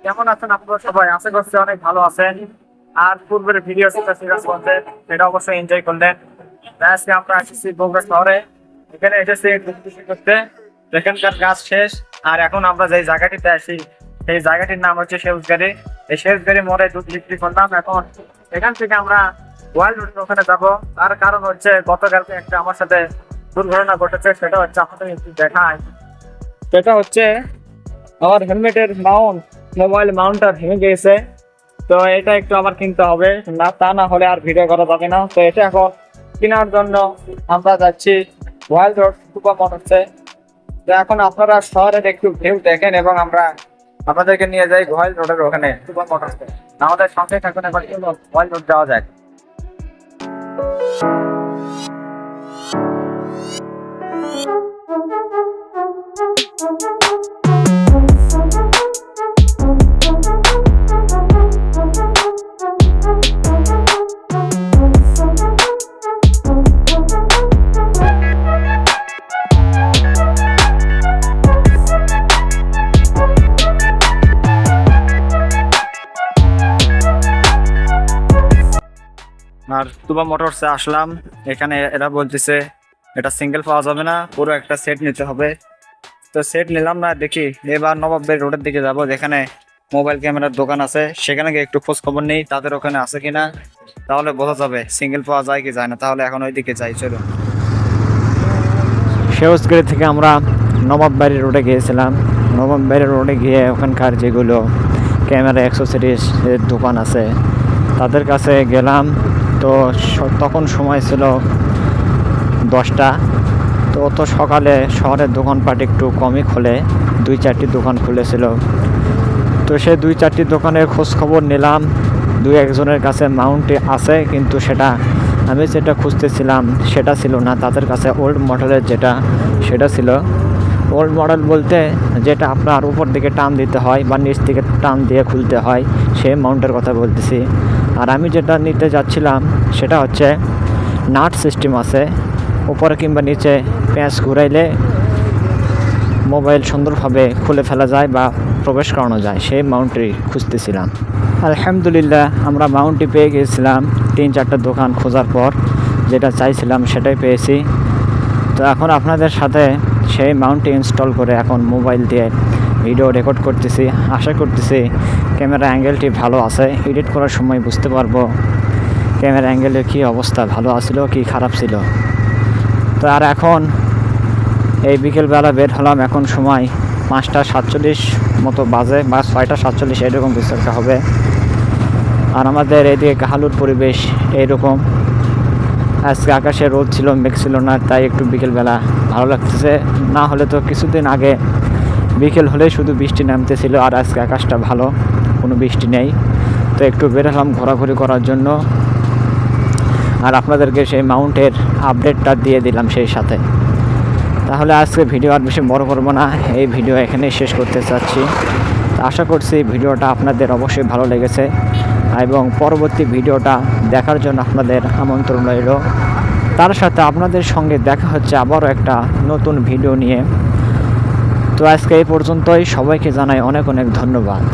কেমন আছেন আপনারা সবাই? আশা করছি অনেক ভালো আছেন। আর পূর্বের ভিডিও সেটা অবশ্যই এনজয় করলেন। তাই আজকে আমরা এসেছি বগুড়া শহরে। এখানে এসেছি ঘুরঘুরি করতে। এখানকার কাজ শেষ। আর এখন আমরা যে জায়গাটিতে আসি সেই জায়গাটির নাম হচ্ছে সেউজগাড়ি। এই সেউজগাড়ি মোড়ে দুধ বিক্রি করলাম। এখন এখান থেকে আমরা ওয়াইল্ড রোডের ওখানে যাবো। তার কারণ হচ্ছে গতকালকে একটা আমার সাথে দুর্ঘটনা ঘটেছে, সেটা হচ্ছে আপনাদের একটু দেখায়। সেটা হচ্ছে আমার হেলমেটের মোবাইল মাউন্টটা ভেঙে গিয়েছে। তো এটা একটু আমার কিনতে হবে, না তা না হলে আর ভিডিও করা যাবে না। তো এটা এখন কেনার জন্য আমরা যাচ্ছি ওয়াইল্ড রোড সুপার মোটরসে। তো এখন আপনারা শহরের একটু ভিউ দেখেন এবং আমরা আপনাদেরকে নিয়ে যাই ওয়াইল্ড রোডের ওখানে সুপার মোটরসে। আমাদের সঙ্গে থাকুন, এখন ওয়াইল্ড রোড যাওয়া যায়। আর তুবা মোটরসে আসলাম। এখানে এরা বলতেছে এটা সিঙ্গেল পাওয়া যাবে না, পুরো একটা সেট নিতে হবে। তো সেট নিলাম না, দেখি এবার নবাবের রোডের দিকে যাব, যেখানে মোবাইল ক্যামেরার দোকান আছে। সেখানে গিয়ে একটু খোঁজ খবর নেই তাদের ওখানে আছে কিনা, তাহলে বোঝা যাবে সিঙ্গেল পাওয়া যায় কি যায় না। তাহলে এখন ওই দিকে যাই, চলো। সেউজগাড়ি থেকে আমরা নবাববাড়ি রোডে গিয়েছিলাম। নবাববাড়ি রোডে গিয়ে ওখানকার যেগুলো ক্যামেরা অ্যাক্সেসরিজ এর দোকান আছে তাদের কাছে গেলাম। তো তখন সময় ছিল 10টা। তো অত সকালে শহরের দোকানপাট একটু কমই খোলে, 2-4টি দোকান খুলেছিল। তো সেই 2-4টি দোকানের খোঁজ খবর নিলাম। 2-1জনের কাছে মাউন্টে আছে, কিন্তু সেটা আমি যেটা খুঁজতেছিলাম সেটা ছিল না। তাদের কাছে ওল্ড মডেলের যেটা সেটা ছিল। ওল্ড মডেল বলতে যেটা আপনার উপর দিকে টান দিতে হয় বা নিচ থেকে টান দিয়ে খুলতে হয়, সেই মাউন্টের কথা বলতেছি। আর আমি যেটা নিতে যাচ্ছিলাম সেটা হচ্ছে নাট সিস্টেম আছে, উপরে কিংবা নিচে প্যাঁচ ঘুরাইলে মোবাইল সুন্দরভাবে খুলে ফেলা যায় বা প্রবেশ করানো যায়, সেই মাউন্টটি খুঁজতেছিলাম। আলহামদুলিল্লাহ আমরা মাউন্টটি পেয়ে গিয়েছিলাম 3-4টা দোকান খোঁজার পর। যেটা চাইছিলাম সেটাই পেয়েছি। তো এখন আপনাদের সাথে সেই মাউন্টটি ইনস্টল করে এখন মোবাইল দিয়ে ভিডিও রেকর্ড করতেছি। আশা করতেছি ক্যামেরা অ্যাঙ্গেলটি ভালো আছে, এডিট করার সময় বুঝতে পারবো ক্যামেরা অ্যাঙ্গেলের কী অবস্থা, ভালো আসলো কি খারাপ ছিল। তো আর এখন এই বিকেলবেলা বের হলাম, এখন সময় 5টা 47 মতো বাজে বা 6টা 47 এরকম কিছু একটা হবে। আর আমাদের এদিকে কাহালুর পরিবেশ এইরকম। আজকে আকাশে রোদ ছিল, মেঘ ছিল না, তাই একটু বিকেলবেলা ভালো লাগতেছে। না হলে তো কিছুদিন আগে বিকেল হলে শুধু বৃষ্টি নামতেছিল, আর আজকে আকাশটা ভালো, কোনো বৃষ্টি নেই। তো একটু বেরোলাম ঘোরাঘুরি করার জন্য, আর আপনাদেরকে সেই মাউন্টের আপডেটটা দিয়ে দিলাম সেই সাথে। তাহলে আজকে ভিডিও আর বেশি বড় করবো না, এই ভিডিও এখানেই শেষ করতে চাচ্ছি। আশা করছি ভিডিওটা আপনাদের অবশ্যই ভালো লেগেছে এবং পরবর্তী ভিডিওটা দেখার জন্য আপনাদের আমন্ত্রণ রইল। তার সাথে আপনাদের সঙ্গে দেখা হচ্ছে আবারও একটা নতুন ভিডিও নিয়ে। তো আজকে এই পর্যন্তই, সবাইকে জানাই অনেক অনেক ধন্যবাদ।